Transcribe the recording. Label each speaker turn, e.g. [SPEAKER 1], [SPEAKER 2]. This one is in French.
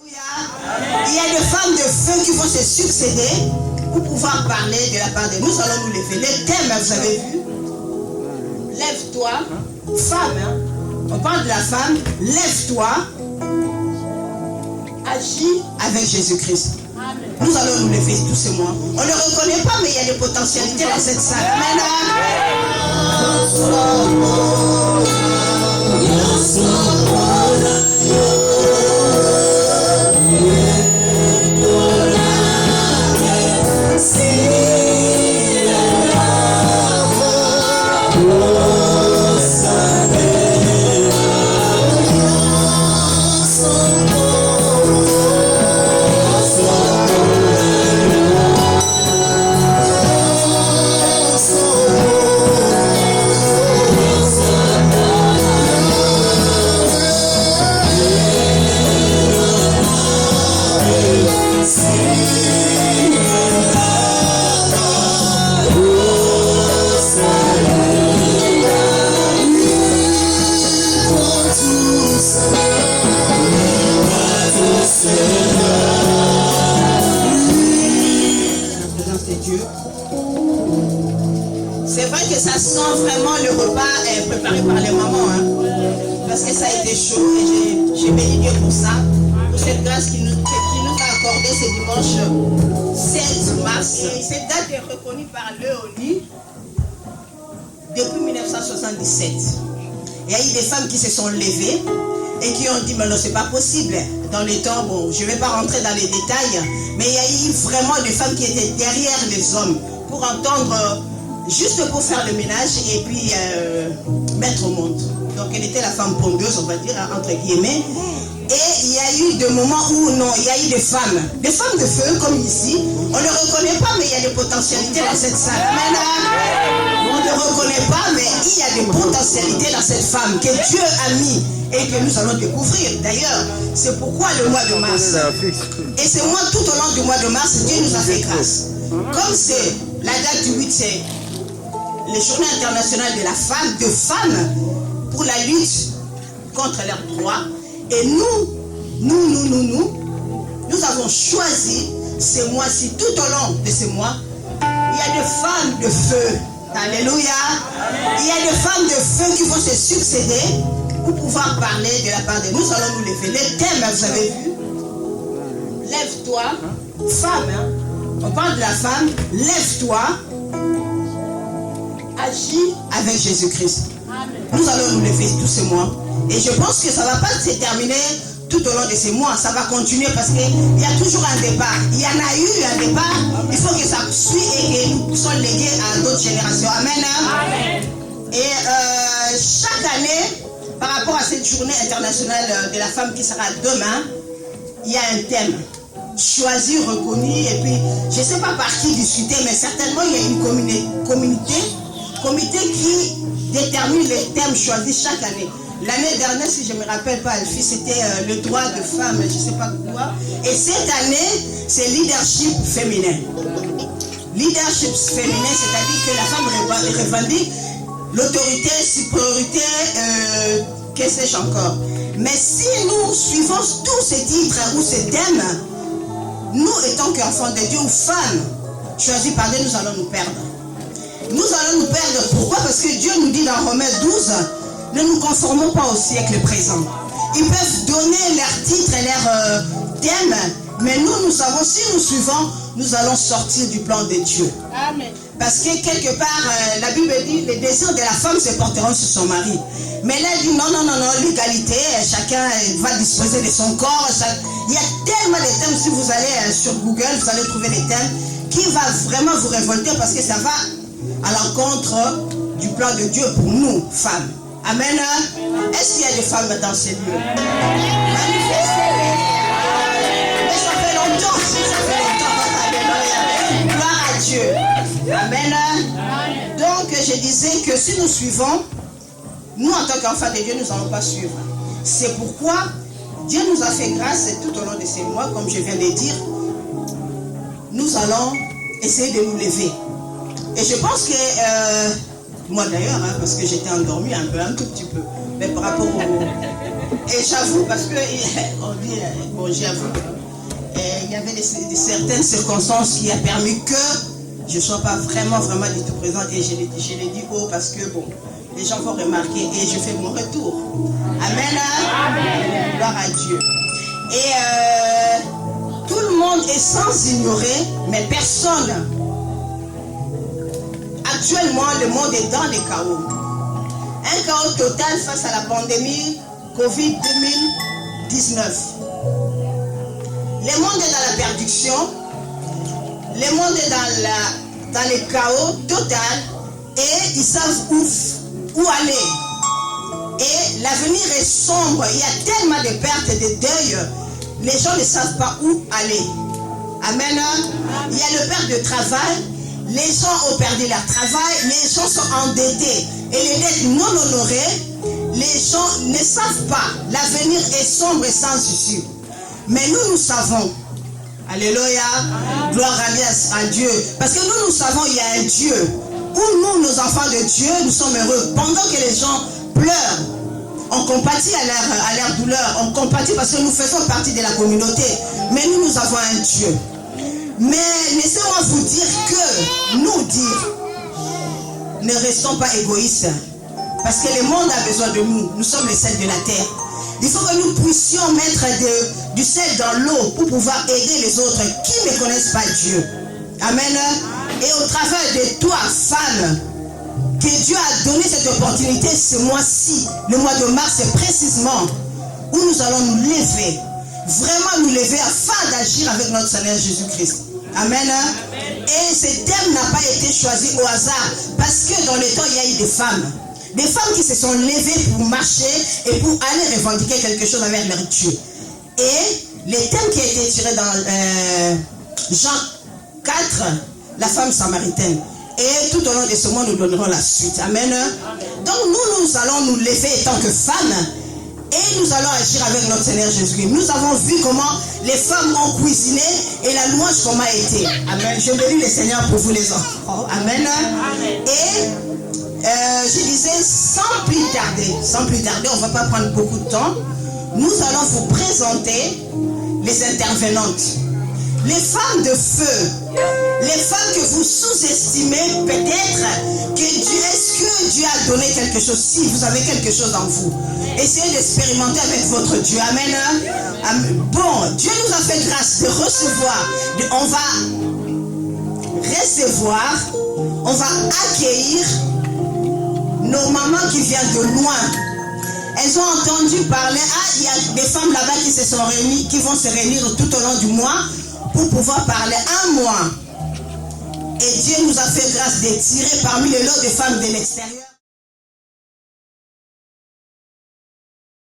[SPEAKER 1] Il y a des femmes de feu qui vont se succéder pour pouvoir parler de la part de nous. Nous allons nous lever. Le thème, vous avez vu? Lève-toi, femme. Hein? On parle de la femme. Lève-toi. Agis avec Jésus-Christ. Nous allons nous lever tous et moi. On ne le reconnaît pas, mais il y a des potentialités dans cette salle. Amen. C'est vrai que ça sent vraiment le repas préparé par les mamans, hein, parce que ça a été chaud et j'ai béni Dieu pour ça, pour cette grâce qui nous a accordé ce dimanche 16 mars. Et cette date est reconnue par l'EONU depuis 1977. Il y a eu des femmes qui se sont levées et qui ont dit mais non, c'est pas possible. Dans les temps, bon, je ne vais pas rentrer dans les détails, mais il y a eu vraiment des femmes qui étaient derrière les hommes pour entendre, juste pour faire le ménage et puis mettre au monde. Donc elle était la femme pondeuse, on va dire, entre guillemets. Et il y a eu des moments où non, il y a eu des femmes de feu comme ici. On ne le reconnaît pas, mais il y a des potentialités dans cette salle. Maintenant, on ne le reconnaît pas, mais il y a des potentialités dans cette femme que Dieu a mis et que nous allons découvrir. D'ailleurs, c'est pourquoi le mois de mars. Et c'est moi, tout au long du mois de mars, Dieu nous a fait grâce. Comme c'est la date du 8, c'est les journées internationales de la femme, de femmes pour la lutte contre leurs droits. Et nous avons choisi ces mois-ci, tout au long de ces mois, il y a des femmes de feu. Alléluia. Il y a des femmes de feu qui vont se succéder pour pouvoir parler de la part de nous. Nous allons nous lever. Le thème, vous avez vu? Lève-toi, femme. Hein? On parle de la femme. Lève-toi. Agis avec Jésus-Christ. Nous allons nous lever tous ces mois. Et je pense que ça ne va pas se terminer tout au long de ces mois. Ça va continuer parce qu'il y a toujours un départ. Il y en a eu un départ. Il faut que ça suive et que nous soyons légués à d'autres générations. Amen. Amen. Et chaque année, par rapport à cette journée internationale de la femme qui sera demain, il y a un thème choisi, reconnu. Et puis, je ne sais pas par qui discuter, mais certainement il y a une comité qui détermine les thèmes choisis chaque année. L'année dernière, si je ne me rappelle pas, Alfie, c'était le droit de femme, je ne sais pas quoi. Et cette année, c'est leadership féminin. Leadership féminin, c'est-à-dire que la femme revendique l'autorité, supériorité, que sais-je encore. Mais si nous suivons tous ces titres ou ces thèmes, nous étant qu'enfants de Dieu ou femmes choisies par Dieu, nous allons nous perdre. Nous allons nous perdre. Pourquoi? Parce que Dieu nous dit dans Romains 12, ne nous conformons pas au siècle présent. Ils peuvent donner leurs titres et leurs thèmes, mais nous savons, si nous suivons, nous allons sortir du plan de Dieu. Amen. Parce que quelque part, la Bible dit, les désirs de la femme se porteront sur son mari. Mais là, elle dit, non, l'égalité, chacun va disposer de son corps. Il y a tellement de thèmes, si vous allez sur Google, vous allez trouver des thèmes qui va vraiment vous révolter parce que ça va à l'encontre du plan de Dieu pour nous, femmes. Amen. Est-ce qu'il y a des femmes dans ces lieux? Manifestez-les. Mais ça fait longtemps. Alléluia. Gloire à Dieu. Amen. Donc, je disais que si nous suivons, nous, en tant qu'enfants de Dieu, nous n'allons pas suivre. C'est pourquoi Dieu nous a fait grâce tout au long de ces mois, comme je viens de dire. Nous allons essayer de nous lever. Et je pense que moi d'ailleurs, hein, parce que j'étais endormie un tout petit peu, mais par rapport Et j'avoue, parce que, on dit, bon, j'avoue, il y avait certaines circonstances qui ont permis que je ne sois pas vraiment du tout présente. Et je l'ai dit haut parce que, bon, les gens vont remarquer et je fais mon retour. Amen. Amen. Gloire à Dieu. Et tout le monde est sans ignorer, mais personne. Actuellement, le monde est dans les chaos. Un chaos total face à la pandémie Covid 2019. Le monde est dans la perdition. Le monde est dans le chaos total. Et ils savent où aller. Et l'avenir est sombre. Il y a tellement de pertes et de deuil. Les gens ne savent pas où aller. Amen. Il y a le perte de travail. Les gens ont perdu leur travail. Les gens sont endettés. Et les dettes non honorées. Les gens ne savent pas. L'avenir est sombre et sans issue. Mais nous savons. Alléluia. Gloire à Dieu. Parce que nous savons qu'il y a un Dieu. Où nous, nos enfants de Dieu, nous sommes heureux. Pendant que les gens pleurent, on compatit à leur douleur. On compatit parce que nous faisons partie de la communauté. Mais nous avons un Dieu. Mais laissez-moi vous dire que ne restons pas égoïstes. Parce que le monde a besoin de nous. Nous sommes les sels de la terre. Il faut que nous puissions mettre du sel dans l'eau pour pouvoir aider les autres qui ne connaissent pas Dieu. Amen. Et au travers de toi, femme, que Dieu a donné cette opportunité ce mois-ci, le mois de mars, c'est précisément où nous allons nous lever. Vraiment nous lever afin d'agir avec notre Seigneur Jésus-Christ. Amen. Amen. Et ce thème n'a pas été choisi au hasard. Parce que dans le temps, il y a eu des femmes. Des femmes qui se sont levées pour marcher et pour aller revendiquer quelque chose avec leur Dieu. Et le thème qui a été tiré dans Jean 4, la femme samaritaine. Et tout au long de ce mois, nous donnerons la suite. Amen. Donc nous allons nous lever en tant que femmes et nous allons agir avec notre Seigneur Jésus-Christ. Nous avons vu comment les femmes ont cuisiné et la louange comment a été. Amen. Je bénis le Seigneur pour vous les enfants. Amen. Et je disais, sans plus tarder, on ne va pas prendre beaucoup de temps, nous allons vous présenter les intervenantes. Les femmes de feu, les femmes que vous sous-estimez peut-être, est-ce que Dieu a donné quelque chose? Si vous avez quelque chose en vous, essayez d'expérimenter avec votre Dieu. Amen. Bon, Dieu nous a fait grâce de recevoir, on va accueillir nos mamans qui viennent de loin. Elles ont entendu parler, il y a des femmes là-bas qui se sont réunies, qui vont se réunir tout au long du mois pour pouvoir parler un mois. Et Dieu nous a fait grâce de tirer parmi les lots de femmes de l'extérieur.